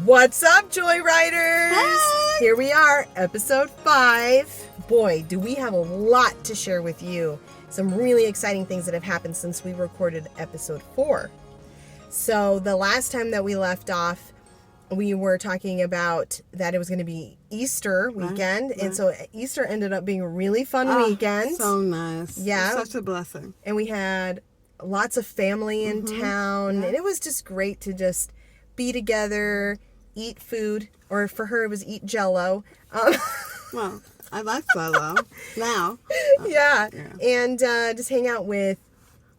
What's up, Joyriders? Hey! Here we are, episode 5. Boy, do we have a lot to share with you. Some really exciting things that have happened since we recorded episode 4. So the last time that we left off, we were talking about that it was going to be Easter weekend. Right. And so Easter ended up being a really fun weekend. So nice. Yeah. Such a blessing. And we had lots of family in town. Yeah. And it was just great to just be together, eat food, or for her it was eat Jello. Well, I like Zello now. Yeah, and just hang out with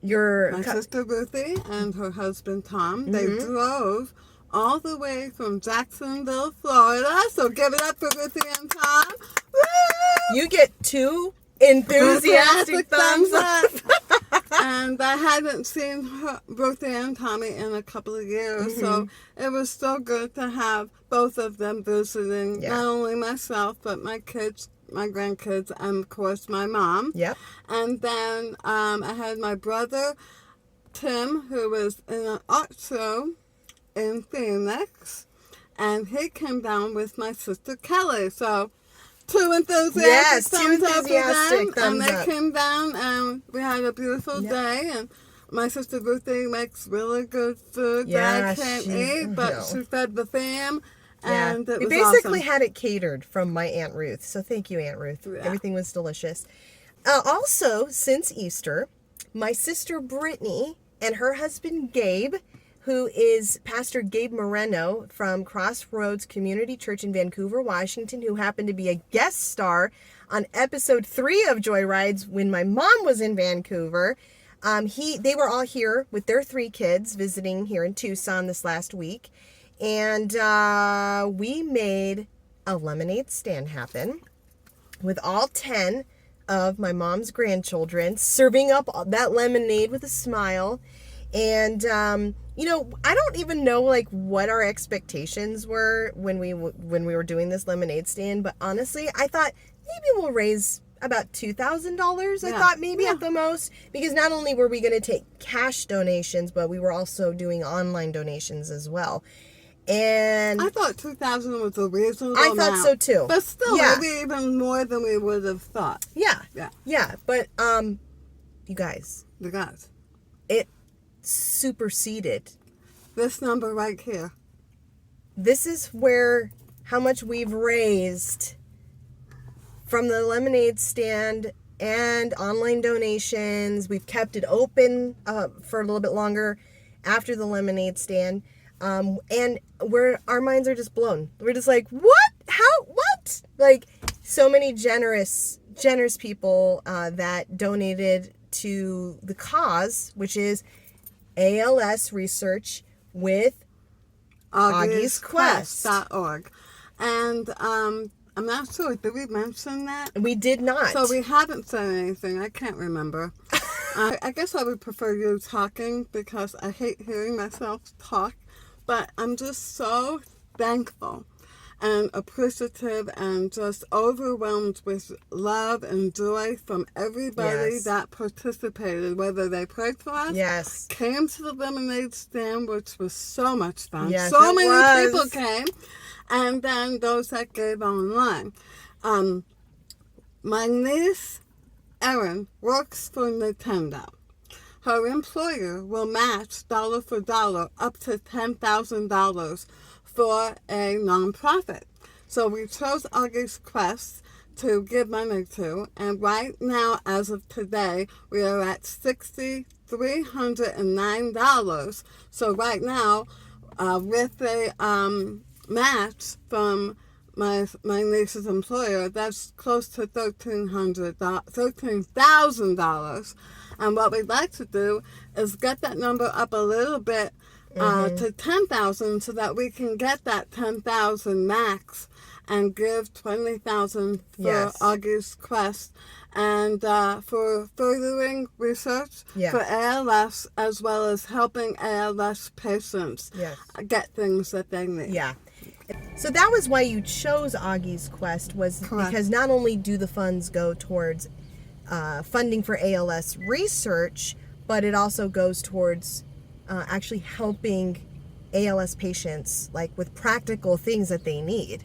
My sister Ruthie and her husband Tom. They drove all the way from Jacksonville, Florida. So give it up for Ruthie and Tom. Woo! You get 2 enthusiastic thumbs up. And I hadn't seen Ruthie and Tommy in a couple of years, so it was so good to have both of them visiting, not only myself, but my kids, my grandkids, and of course my mom. Yep. And then I had my brother, Tim, who was in an art show in Phoenix, and he came down with my sister Kelly, so 2 enthusiastic thumbs up for them, and they came down, and we had a beautiful day, and my sister Ruthie makes really good food that I can't eat, but she fed the fam, and it was we basically awesome. had it catered from my Aunt Ruth, so thank you, Aunt Ruth. Yeah. Everything was delicious. Also, since Easter, my sister Brittany and her husband Gabe, who is Pastor Gabe Moreno from Crossroads Community Church in Vancouver, Washington, who happened to be a guest star on episode 3 of Joyrides when my mom was in Vancouver. They were all here with their 3 kids visiting here in Tucson this last week. And we made a lemonade stand happen with all 10 of my mom's grandchildren, serving up that lemonade with a smile. And, I don't even know what our expectations were when we were doing this lemonade stand. But honestly, I thought maybe we'll raise about $2,000. I thought maybe at the most, because not only were we going to take cash donations, but we were also doing online donations as well. And I thought 2,000 was a reasonable I thought so too. But still, maybe even more than we would have thought. Yeah. But, you guys. The guys. It superseded. This number right here. This is how much we've raised from the lemonade stand and online donations. We've kept it open for a little bit longer after the lemonade stand. And our minds are just blown. We're just like, what? How? What? So many generous people that donated to the cause, which is ALS Research with Augie's Quest.org. And I'm not sure, did we mention that? We did not. So we haven't said anything. I can't remember. I guess I would prefer you talking because I hate hearing myself talk. But I'm just so thankful and appreciative and just overwhelmed with love and joy from everybody that participated, whether they prayed for us, came to the lemonade stand, which was so much fun. So many people came, and then those that gave online. My niece, Erin, works for Nintendo. Her employer will match dollar for dollar up to $10,000 for a nonprofit. So we chose Augie's Quest to give money to, and right now, as of today, we are at $6,309. So right now, with the match from my niece's employer, that's close to $13,000. And what we'd like to do is get that number up a little bit to 10,000 so that we can get that 10,000 max and give 20,000 for Augie's Quest and for furthering research for ALS, as well as helping ALS patients get things that they need. Yeah. So that was why you chose Augie's Quest, was because not only do the funds go towards funding for ALS research, but it also goes towards actually helping ALS patients, like with practical things that they need.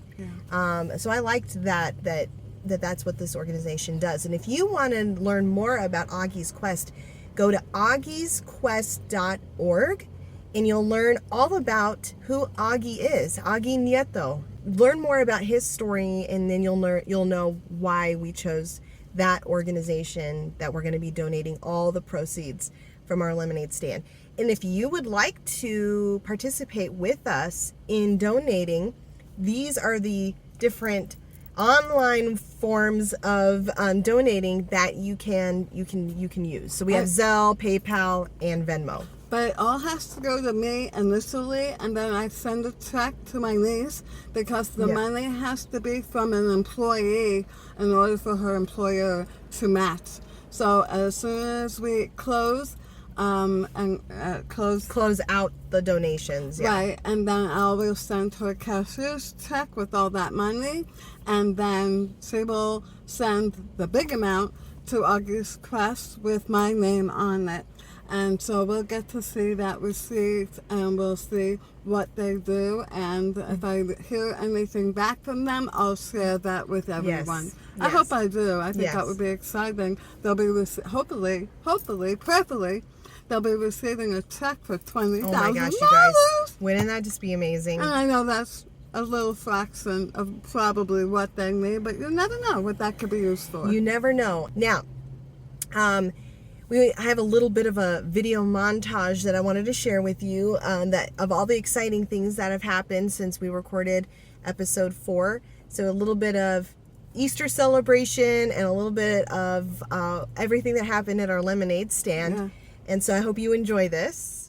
So I liked that's what this organization does. And if you want to learn more about Augie's Quest, go to augiesquest.org and you'll learn all about who Augie is, Augie Nieto. Learn more about his story, and then you'll know why we chose that organization that we're going to be donating all the proceeds from our lemonade stand. And if you would like to participate with us in donating, these are the different online forms of donating that you can use. So we have ZELLE, PayPal, and Venmo. But it all has to go to me initially, and then I send a check to my niece, because the money has to be from an employee in order for her employer to match. So as soon as we close out the donations. Right, and then I will send her a cashier's check with all that money, and then she will send the big amount to Augie's Quest with my name on it. And so we'll get to see that receipt, and we'll see what they do. And if I hear anything back from them, I'll share that with everyone. Yes. I hope I do. I think that would be exciting. They'll be hopefully, prayerfully, they'll be receiving a check for $20,000. Oh my gosh, you guys! Wouldn't that just be amazing? And I know that's a little fraction of probably what they need, but you never know what that could be used for. You never know. Now, I have a little bit of a video montage that I wanted to share with you, that of all the exciting things that have happened since we recorded episode 4. So a little bit of Easter celebration and a little bit of everything that happened at our lemonade stand. Yeah. And so I hope you enjoy this.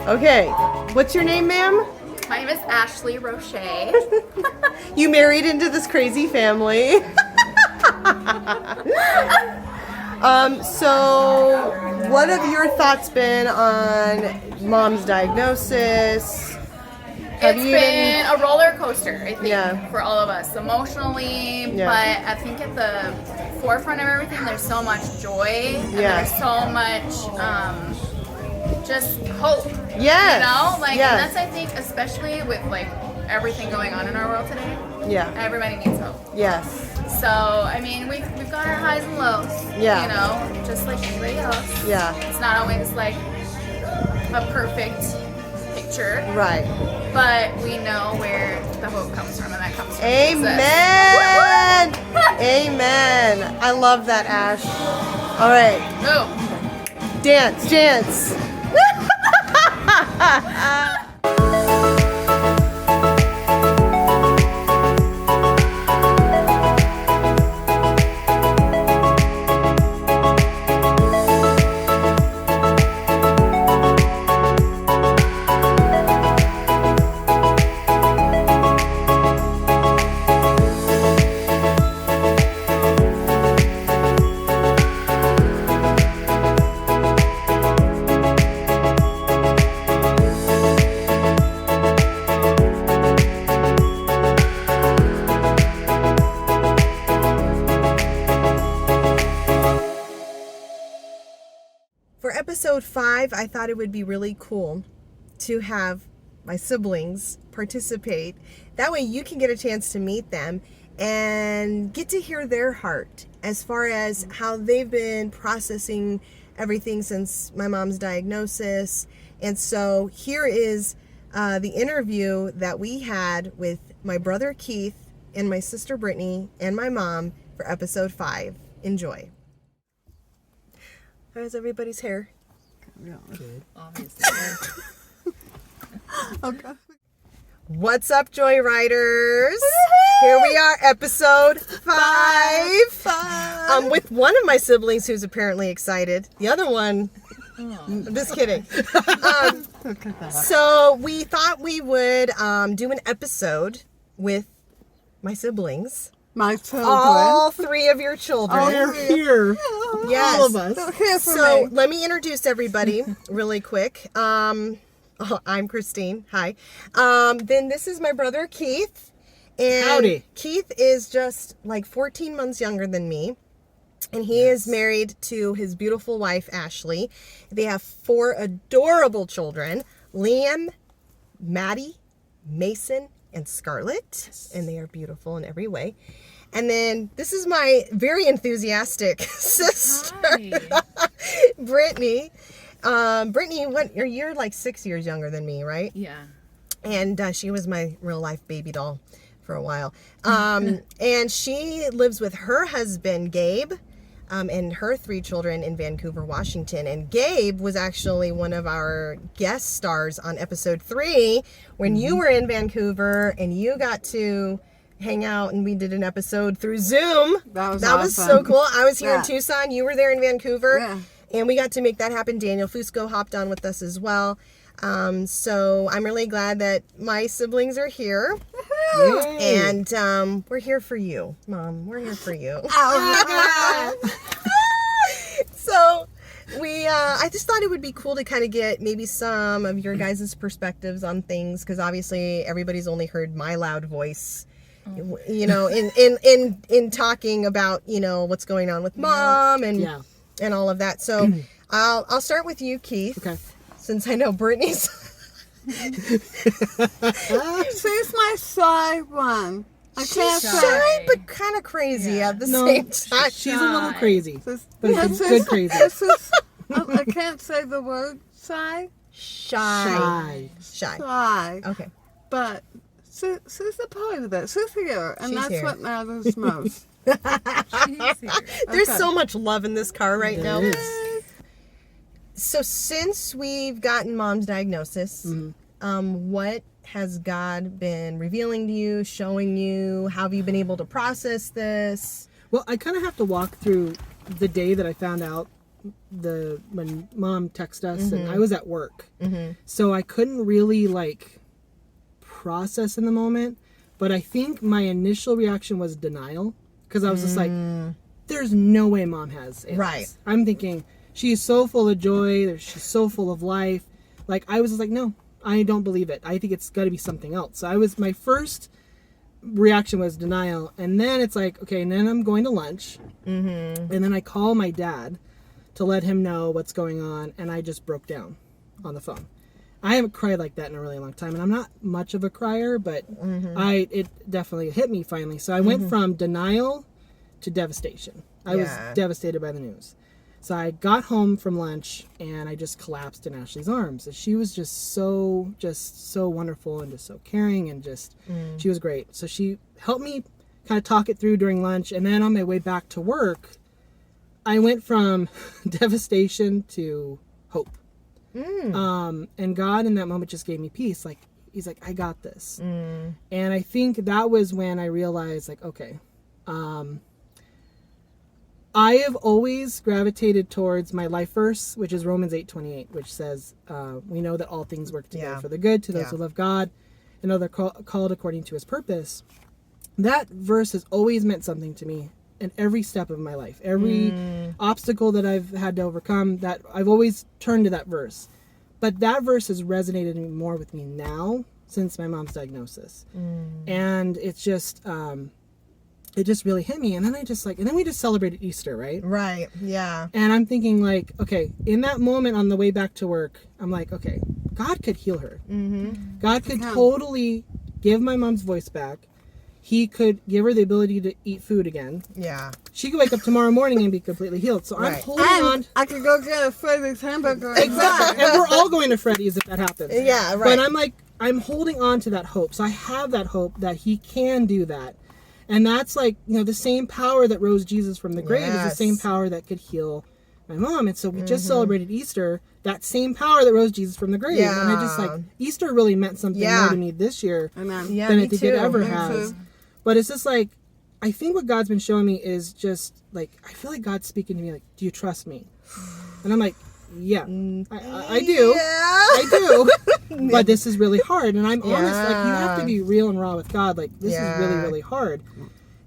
Okay, what's your name, ma'am? My name is Ashley Roche. You married into this crazy family. So what have your thoughts been on Mom's diagnosis? It's been a roller coaster, I think, Yeah. for all of us, emotionally, Yeah. but I think at the forefront of everything, there's so much joy, and Yeah. there's so much just hope. Yes. You know? Like, Yes. and that's, I think, especially with, like, everything going on in our world today, Yeah. everybody needs hope. Yes. So, I mean, we've got our highs and lows, Yeah. you know, just like anybody else. Yeah. It's not always, like, a perfect picture. Right. But we know where the hope comes from, and that comes from Amen. Amen. I love that, Ash. All right. Jesus. Dance, dance. For episode 5, I thought it would be really cool to have my siblings participate. That way you can get a chance to meet them and get to hear their heart as far as how they've been processing everything since my mom's diagnosis. And so here is the interview that we had with my brother Keith and my sister Brittany and my mom for episode 5. Enjoy. How's everybody's hair? Good. Obviously. Okay. What's up, Joyriders? Here we are, episode 5. With one of my siblings who's apparently excited. The other one, I'm just kidding. So we thought we would do an episode with my siblings. My children. All 3 of your children. Oh, they're here. Yes. All of us. They're here for So me. let me introduce everybody really quick. I'm Kristine. Hi. Then this is my brother Keith. And Howdy. Keith is just like 14 months younger than me. And he is married to his beautiful wife, Ashley. They have 4 adorable children, Liam, Maddie, Mason, and Scarlett. And they are beautiful in every way. And then this is my very enthusiastic sister, Hi. Brittany. Brittany, you're like 6 years younger than me, right? Yeah. And she was my real life baby doll for a while. And she lives with her husband, Gabe, and her 3 children in Vancouver, Washington. And Gabe was actually one of our guest stars on episode 3 when you were in Vancouver and you got to hang out and we did an episode through Zoom. That was so awesome. cool. I was here in Yeah. Tucson. You were there in Vancouver. Yeah. And we got to make that happen. Daniel Fusco hopped on with us as well. So I'm really glad that my siblings are here. Yay. And we're here for you, Mom. We're here for you. Oh, So I just thought it would be cool to kind of get maybe some of your guys' perspectives on things, because obviously everybody's only heard my loud voice, you know, in talking about, you know, what's going on with Mom and Yeah. and all of that. So I'll start with you, Keith. Okay. Since I know Brittany's. She's my shy one. I can't She's say. shy, but kind of crazy at the No, same time. she's a little Shy. crazy, This- but it's this a is- good crazy. This is, I can't say the word shy. Shy. Shy. Okay. But she's a part of it. She's here, and She's that's here. what matters most. She's here. There's Okay. so much love in this car right now. There is. So since we've gotten Mom's diagnosis, what has God been revealing to you, showing you? How have you been able to process this? Well, I kind of have to walk through the day that I found out when Mom texted us, and I was at work, so I couldn't really like process in the moment. But I think my initial reaction was denial, because I was just like, "There's no way Mom has ALS." Right. I'm thinking she's so full of joy. She's so full of life. Like I was just like, "No, I don't believe it. I think it's got to be something else." So my first reaction was denial, and then it's like, okay, and then I'm going to lunch, and then I call my dad to let him know what's going on, and I just broke down on the phone. I haven't cried like that in a really long time, and I'm not much of a crier, but it definitely hit me finally. So I went from denial to devastation. I was devastated by the news. So I got home from lunch and I just collapsed in Ashley's arms. She was just so wonderful and just so caring, and she was great. So she helped me kind of talk it through during lunch, and then on my way back to work, I went from devastation to hope. And God in that moment just gave me peace. Like, he's like, I got this. And I think that was when I realized, like, okay, I have always gravitated towards my life verse, which is Romans 8:28, which says, we know that all things work together for the good to those who love God and are called according to his purpose. That verse has always meant something to me in every step of my life. Every obstacle that I've had to overcome, that I've always turned to that verse. But that verse has resonated more with me now since my mom's diagnosis. And it's just, it just really hit me. And then and then we just celebrated Easter, right? Right. Yeah. And I'm thinking like, okay, in that moment on the way back to work, I'm like, okay, God could heal her. Mm-hmm. God could totally give my mom's voice back. He could give her the ability to eat food again. Yeah. She could wake up tomorrow morning and be completely healed. So I'm holding on. I could go get a Freddy's hamburger. Exactly. And we're all going to Freddy's if that happens. Yeah, right. But I'm holding on to that hope. So I have that hope that he can do that. And that's like, the same power that rose Jesus from the grave is the same power that could heal my mom. And so we just celebrated Easter, that same power that rose Jesus from the grave. Yeah. And I just Easter really meant something more to me this year than I think it ever has. But it's just like, I think what God's been showing me is just like, I feel like God's speaking to me like, do you trust me? And I'm like, yeah, I do. Yeah. I do. But this is really hard. And I'm honest, like, you have to be real and raw with God. Like, this is really, really hard.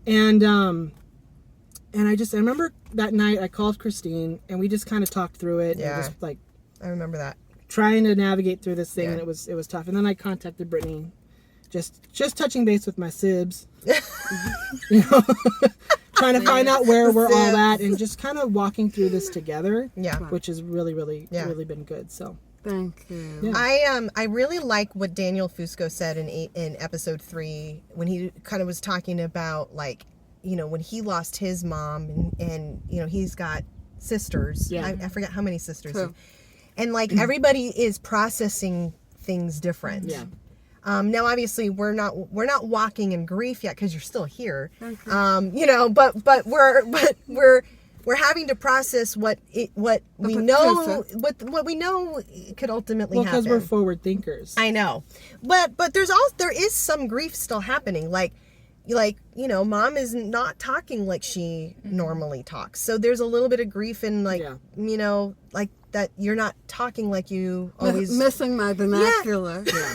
And I remember that night I called Kristine and we just kind of talked through it. Yeah. And just like, I remember that. trying to navigate through this thing, and it was tough. And then I contacted Brittany, just touching base with my Sibs, trying to find out where we're all at, and just kind of walking through this together. Yeah, which has really been good. So thank you. Yeah. I really like what Daniel Fusco said in episode 3 when he kind of was talking about like, when he lost his mom and he's got sisters. Yeah. I forget how many sisters. True. And like everybody is processing things different. Yeah. Now obviously we're not walking in grief yet because you're still here. Okay. But we're having to process what we know could ultimately happen. Because we're forward thinkers. I know. But there is some grief still happening. Like mom is not talking like she normally talks. So there's a little bit of grief in like that you're not talking like you always missing my vernacular. Yeah.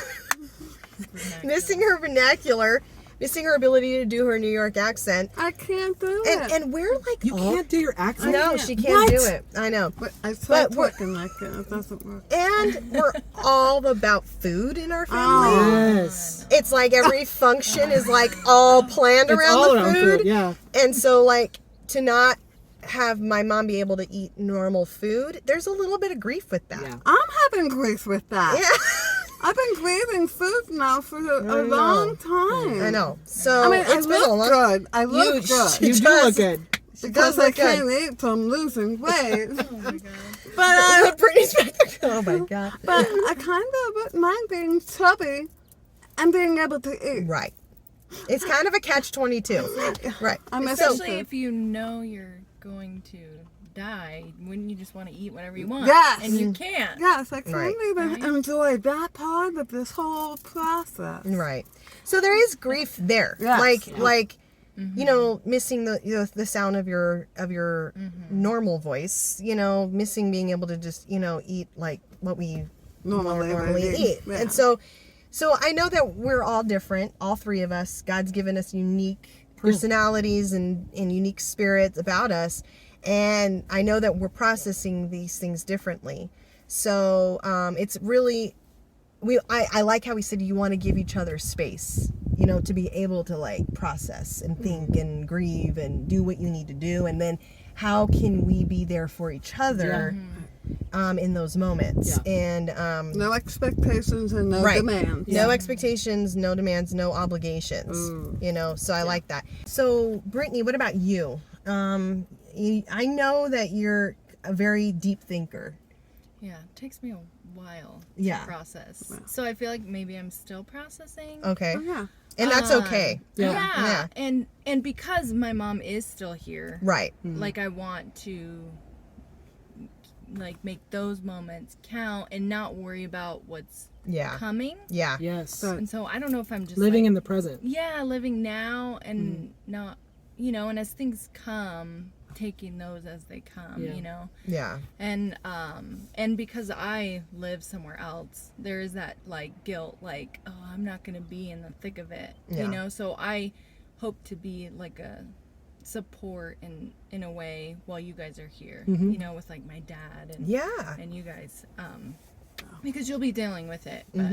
Missing her vernacular, missing her ability to do her New York accent. I can't do it. And we're like, you can't do your accent. No, she can't do it. I know. But I tried talking like it. It doesn't work. And we're all about food in our family. Oh. Yes. It's like every function is like all planned around the food. Yeah. And so like to not have my mom be able to eat normal food, there's a little bit of grief with that. Yeah. I'm having grief with that. Yeah. I've been craving food now for a long time. I know. So it's been a long good. I look good. You do look good. Because I can't eat, so I'm losing weight. Oh my god. But Brittany's back there. Oh my god. But I kind of wouldn't mind being chubby and being able to eat. Right. It's kind of a catch-22. Right. Especially if you know you're going to die, wouldn't you just want to eat whatever you want? Yes. And you can't. Yes, I can't even enjoy that part of this whole process. Right. So there is grief there. Yes. Like missing the sound of your normal voice, missing being able to just, eat like what we normally eat. Yeah. And so I know that we're all different, all three of us. God's given us unique personalities and unique spirits about us. And I know that we're processing these things differently. So it's really, I like how we said you want to give each other space, to be able to like process and think and grieve and do what you need to do. And then how can we be there for each other in those moments? Yeah. And no expectations and no demands. No expectations, no demands, no obligations. So I like that. So Brittany, what about you? I know that you're a very deep thinker. Yeah, it takes me a while to process. Wow. So I feel like maybe I'm still processing. Okay. Oh, yeah. And that's okay. Yeah. And because my mom is still here. Right. Like I want to like make those moments count and not worry about what's coming. Yeah. Yes. And so I don't know if I'm just living in the present. Yeah, living now and not, and as things come, taking those as they come, Yeah. And because I live somewhere else, there is that like guilt, like, oh, I'm not going to be in the thick of it, so I hope to be like a support in a way while you guys are here, with like my dad and you guys, because you'll be dealing with it, but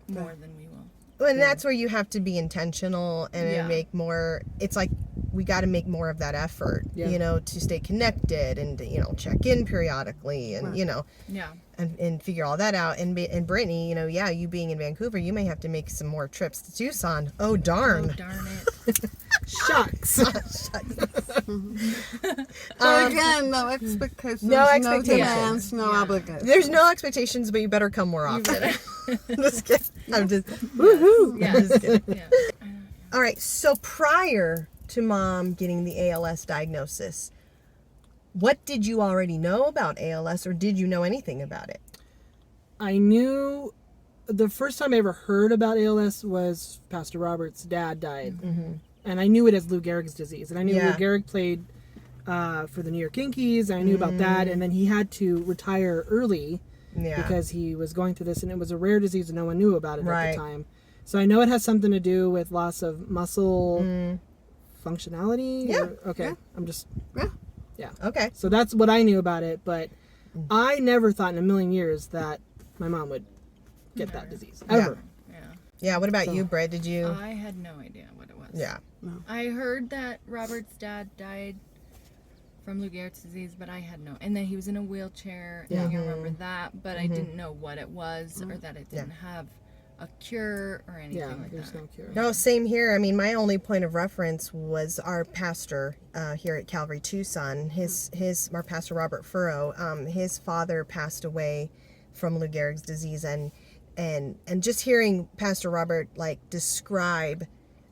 more than we will. And that's where you have to be intentional and make more, it's like we got to make more of that effort, Yeah. you know, to stay connected and, you know, check in periodically and, you know, Yeah. and figure all that out. And Brittany, you know, yeah, you being in Vancouver, you may have to make some more trips to Tucson. Oh, darn. Oh, darn it. Shucks. But again, no expectations, no expectations. demands, no Yeah. obligations. There's no expectations, but you better come more often. Just kidding. I'm just, Woohoo. Yeah. just kidding. Yeah. All right, so prior to Mom getting the ALS diagnosis, what did you already know about ALS, or did you know anything about it? I knew the first time I ever heard about ALS was Pastor Robert's dad died. Mm-hmm. And I knew it as Lou Gehrig's disease. And I knew Yeah. Lou Gehrig played for the New York Yankees. And I knew about that. And then he had to retire early Yeah. because he was going through this. And it was a rare disease and no one knew about it at Right. the time. So I know it has something to do with loss of muscle functionality. Yeah. Okay. Yeah. I'm just... Yeah. Okay. So that's what I knew about it. But I never thought in a million years that my mom would get that disease. Ever. Yeah. Yeah, what about So- you, Britt? Did you? I had no idea what it was. Yeah. I heard that Robert's dad died from Lou Gehrig's disease, but I had no. And then he was in a wheelchair, and I Mm-hmm. remember that, but I didn't know what it was or that it didn't have a cure or anything Yeah. like There's that. no cure. No, same here. I mean, my only point of reference was our pastor here at Calvary Tucson. Our pastor Robert Furrow. His father passed away from Lou Gehrig's disease, and just hearing Pastor Robert like describe,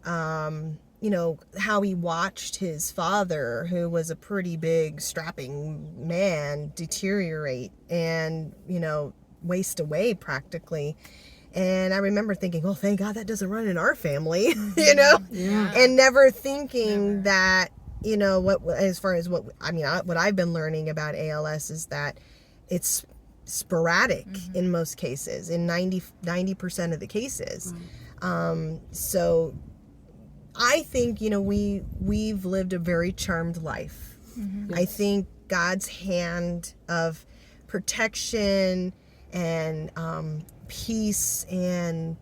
you know, how he watched his father, who was a pretty big, strapping man, deteriorate and, you know, waste away practically. And I remember thinking, oh, thank God that doesn't run in our family, you know? Yeah. And never thinking that, you know, as far as what I've been learning about ALS is that it's sporadic in most cases, in 90% of the cases. So I think, you know, we've lived a very charmed life. I think God's hand of protection and peace, and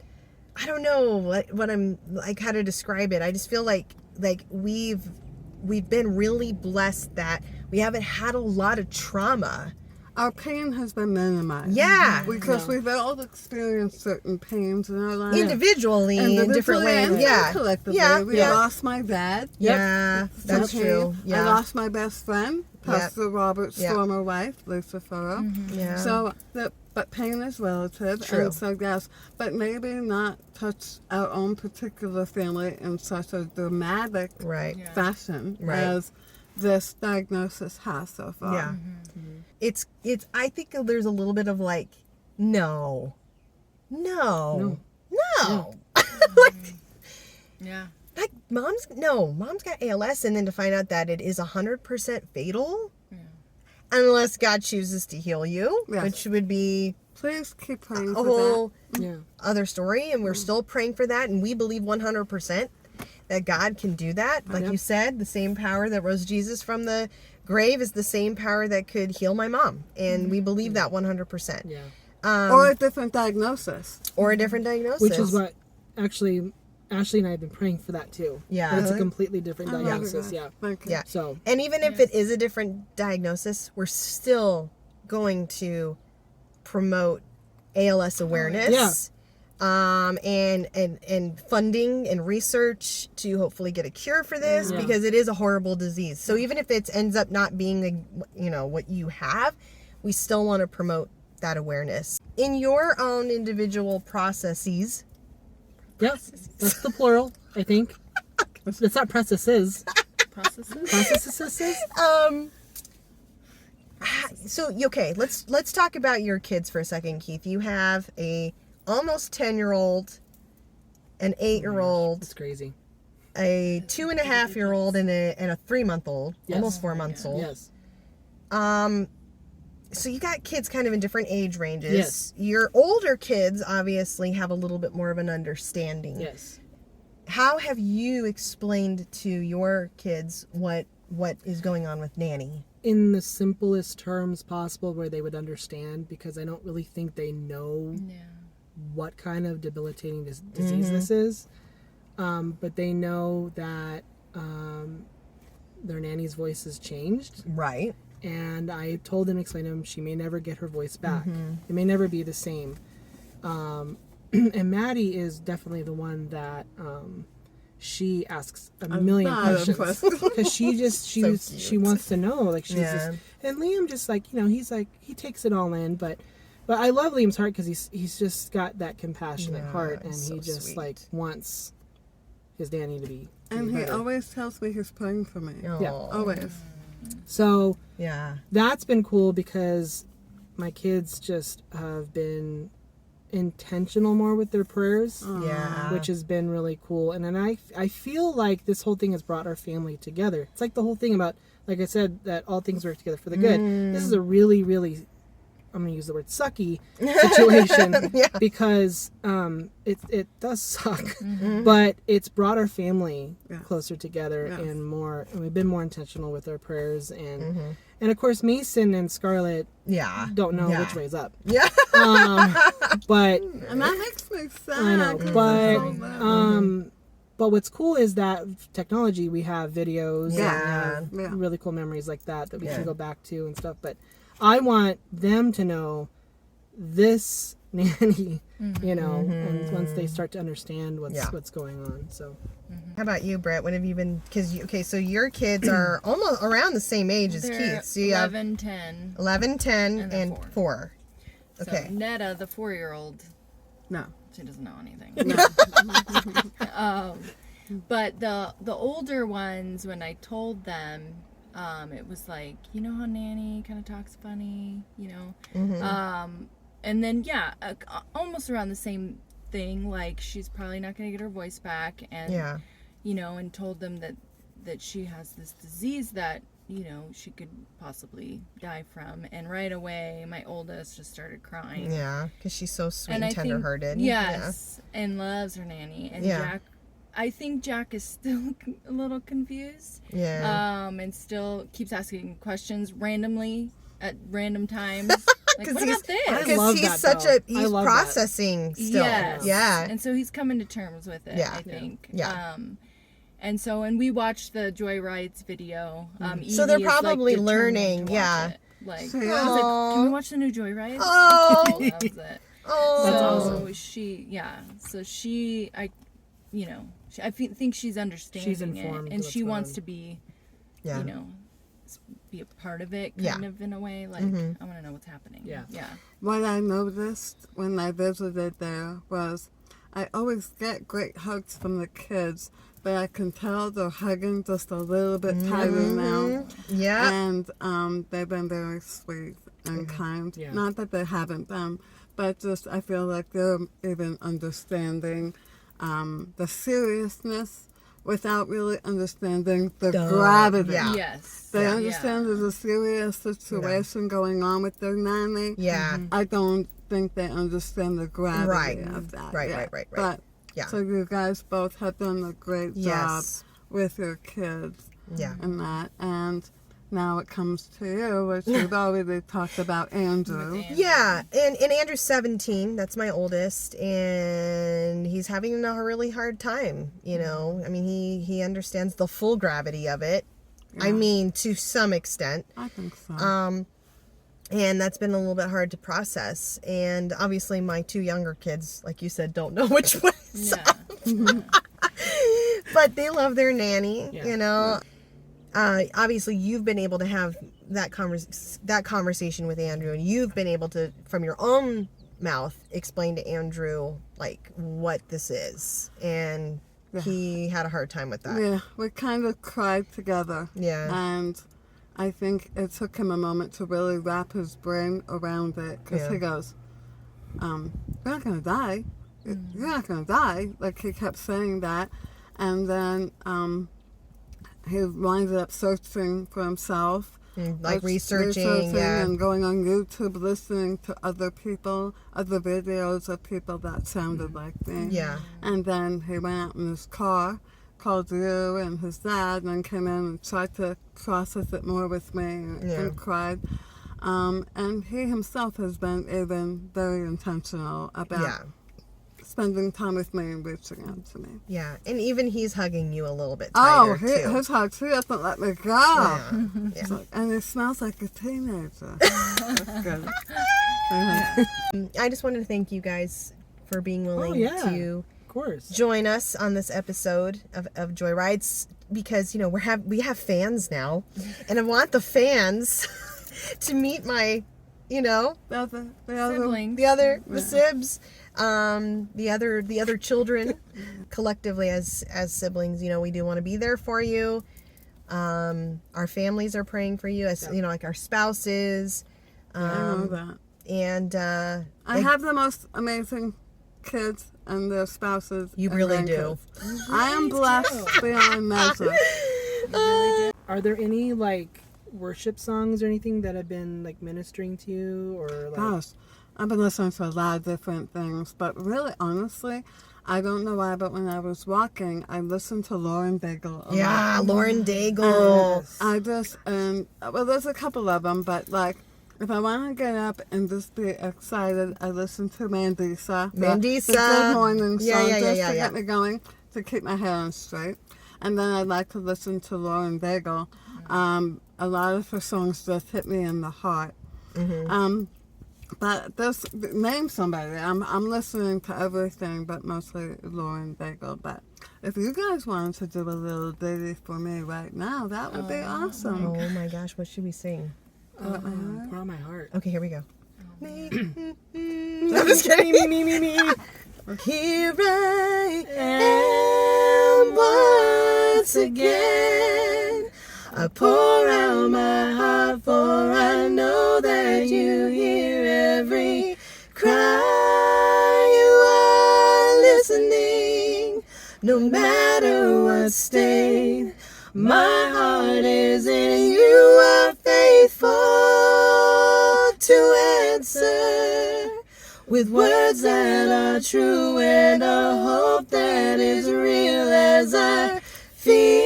I don't know what I'm like how to describe it. I just feel like we've been really blessed that we haven't had a lot of trauma. Our pain has been minimized. Yeah. Because we've all experienced certain pains in our lives. Individually in different ways. And Yeah. collectively. Yeah. We Yeah. lost my dad. Yeah. That's from true. pain. Yeah. I lost my best friend, Pastor Robert's Yeah. former wife, Lisa Furrow. Yeah. So, but pain is relative. True. And so, yes, but maybe not touch our own particular family in such a dramatic Right. Yeah. fashion Right. as this diagnosis has so far. Yeah. It's I think there's a little bit of like, no. Yeah. Like mom's got ALS, and then to find out that it is 100% fatal unless God chooses to heal you, Yes. which would be Please keep praying a for whole Yeah. other story, and we're still praying for that, and we believe 100% that God can do that. Like you said, the same power that rose Jesus from the grave is the same power that could heal my mom, and we believe that 100%. Yeah. that. Or a different diagnosis. Or a different diagnosis. Which is what actually Ashley and I have been praying for that too. Yeah. But it's a Really? completely different Oh, diagnosis. okay. Yeah. Thank you. Yeah. So And even if it is a different diagnosis, we're still going to promote ALS awareness. And funding and research to hopefully get a cure for this, Yeah. because it is a horrible disease. So even if it ends up not being what you have, we still want to promote that awareness in your own individual processes. yeah, that's the plural, I think. It's not processes. Processes? Processes. So okay, let's talk about your kids for a second, Keith. You have a almost 10-year-old, an 8-year-old, It's crazy. a 2.5-year-old, and a 3-month-old, Yes. almost 4 months old. Yes. So you got kids kind of in different age ranges. Yes. Your older kids obviously have a little bit more of an understanding. Yes. How have you explained to your kids what is going on with Nanny? In the simplest terms possible where they would understand, because I don't really think they know Yeah. what kind of debilitating disease this is. But they know that their nanny's voice has changed. Right. And I told them, explained to them, she may never get her voice back. Mm-hmm. It may never be the same. And Maddie is definitely the one that she asks a million questions because she wants to know. Like she's just, and Liam just like, you know, he's like, he takes it all in, but I love Liam's heart because he's just got that compassionate heart, and he just sweet. like wants his Danny to be. And he better. always tells me he's praying for me. Yeah. Always. So Yeah. that's been cool because my kids just have been intentional more with their prayers. Yeah. Which has been really cool. And then I feel like this whole thing has brought our family together. It's like the whole thing about, like I said, that all things work together for the good. This is a really, really, I'm going to use the word sucky situation because it does suck. But it's brought our family closer together and more, and we've been more intentional with our prayers. And of course, Mason and Scarlett don't know which way's up. Yeah. But And that makes me sad. I know, 'cause but it's so bad. but what's cool is that technology, we have videos Yeah. and we have really cool memories like that we can go back to and stuff. But I want them to know this nanny, you know, and once they start to understand what's going on. So How about you, Britt? What have you been? So your kids are almost around the same age as They're Keith. So you 11, 10. have 11, 10, And and then 4. Okay. So Netta, the 4-year-old, No. she doesn't know anything. But the older ones, when I told them, it was like, you know how Nanny kind of talks funny, you know? And then, almost around the same thing, like she's probably not going to get her voice back. And, you know, and told them that she has this disease that, you know, she could possibly die from. And right away, my oldest just started crying. Yeah, because she's so sweet and I think- tender-hearted. Yes, and loves her nanny. And Jack, I think Jack is still a little confused. Yeah. And still keeps asking questions randomly at random times. Like, what he's, about this? I Because love he's that, such though. he's love processing still. Yes. Yeah. And so he's coming to terms with it, I think. Yeah. And we watched the Joy Rides video. So they're Evie is, like, probably determined learning, to watch yeah. it. Like, So, I was like, can we watch the new Joy Rides? Oh. She loves it. Oh. That's So she, I think she's understanding She's informed it, and what's she going wants on. to be, Yeah. you know, be a part of it, Yeah. kind of in a way. Like, I want to know what's happening. Yeah. What I noticed when I visited there was I always get great hugs from the kids, but I can tell they're hugging just a little bit tighter now. Yeah. And they've been very sweet and kind. Yeah. Not that they haven't been, but just I feel like they're even understanding the seriousness without really understanding the gravity. Yeah. Yes. They Yeah. understand there's a serious situation going on with their nanny. Yeah. I don't think they understand the gravity of that. Right, yet. right, right, right. But Yeah. so you guys both have done a great job Yes. with your kids Yeah. and that. And now it comes to you, which we've already talked about Andrew. Yeah, and Andrew's 17. That's my oldest, and he's having a really hard time. You know, I mean, he understands the full gravity of it. I mean, to some extent. I think so. And that's been a little bit hard to process. And obviously, my 2 younger kids, like you said, don't know which way. Yeah. But they love their nanny. Yeah. You know. Obviously, you've been able to have that conversation with Andrew, and you've been able to, from your own mouth, explain to Andrew like what this is, and he had a hard time with that. Yeah, we kind of cried together. Yeah. And I think it took him a moment to really wrap his brain around it, because he goes, you're not going to die. You're not going to die. Like, he kept saying that. And then he winded up searching for himself. Like researching, and going on YouTube, listening to other people, other videos of people that sounded like me. Yeah. And then he went out in his car, called you and his dad, and then came in and tried to process it more with me and cried. And he himself has been even very intentional about spending time with me and reaching out to me. Yeah, and even he's hugging you a little bit tighter, too. His hugs, he doesn't let me go. Yeah. It's like, and he smells like a teenager. That's good. I just wanted to thank you guys for being willing to Of course. join us on this episode of Joyrides, because, you know, we have fans now, and I want the fans to meet my, you know, The Siblings. the Sibs, the other children. Collectively as siblings, you know, we do want to be there for you. Our families are praying for you, as you know, like our spouses. I know that. And I have the most amazing kids and their spouses. You and really do. grandkids. I am blessed beyond measure. Are there any like worship songs or anything that have been like ministering to you, or like? Gosh, I've been listening to a lot of different things, but really, honestly, I don't know why, but when I was walking, I listened to Lauren Daigle a lot. Lauren Daigle. I just, well, there's a couple of them, but like, if I want to get up and just be excited, I listen to Mandisa. The good morning song, to get me going, to keep my hair on straight. And then I like to listen to Lauren Daigle. A lot of her songs just hit me in the heart. Mm-hmm. But just name somebody. I'm listening to everything, but mostly Lauren Daigle. But if you guys wanted to do a little ditty for me right now, that would be awesome. Oh my gosh, what should we sing? Pour out my heart. Okay, here we go. I'm just kidding. Me. Here I am once again. I pour out my heart, for I know that you hear every cry. You are listening, no matter what state my heart is in. You are faithful to answer with words that are true and a hope that is real, as I feel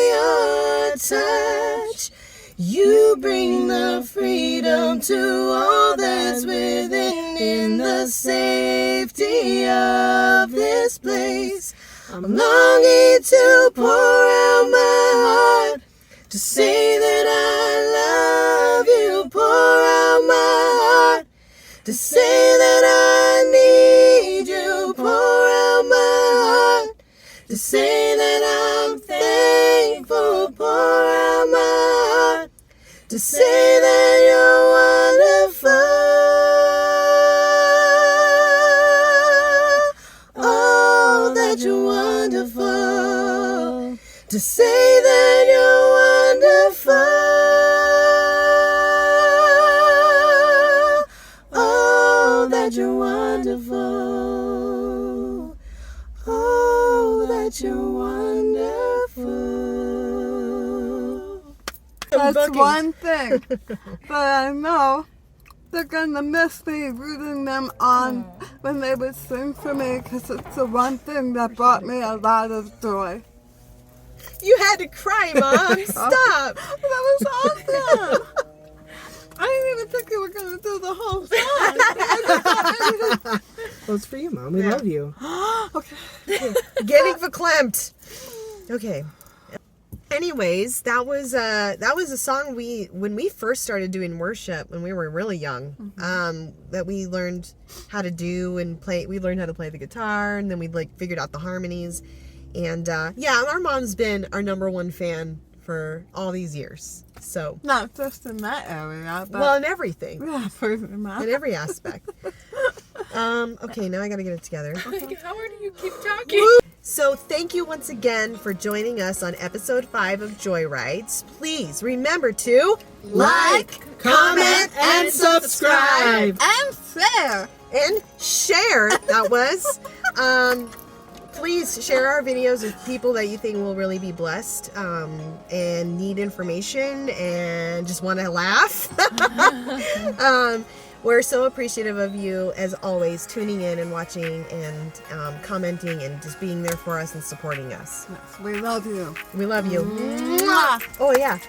your touch. You bring the freedom to all that's within. In the safety of this place, I'm longing to pour out my heart, to say that I love you. Pour out my heart, to say that I need you. Pour out my heart, to say that I'm thankful. Pour out my heart, to say that you're wonderful. Oh, that you're wonderful. To say that you're wonderful. Oh, that you're wonderful. Oh, that you're wonderful. That's one thing that I know they're gonna miss me rooting them on when they would sing for me, because it's the one thing that brought me a lot of joy. You had to cry, Mom. Stop. That was awesome. I didn't even think you were gonna do the whole song. Well, it's for you, Mom. We love you. Okay. Getting verklempt. Okay. Anyways, that was a song when we first started doing worship when we were really young, that we learned how to do and play. We learned how to play the guitar, and then we figured out the harmonies. And our mom's been our number one fan for all these years. So Not just in that area, but well, in everything, yeah, pretty much. in every aspect. Okay, now I gotta get it together. Like, Howard, you keep talking. So thank you once again for joining us on episode 5 of Joyrides. Please remember to like, comment, and subscribe. And share. And share. That was. Please share our videos with people that you think will really be blessed and need information and just want to laugh. We're so appreciative of you, as always, tuning in and watching and commenting and just being there for us and supporting us. Yes, we love you. We love you. Mwah. Oh, yeah.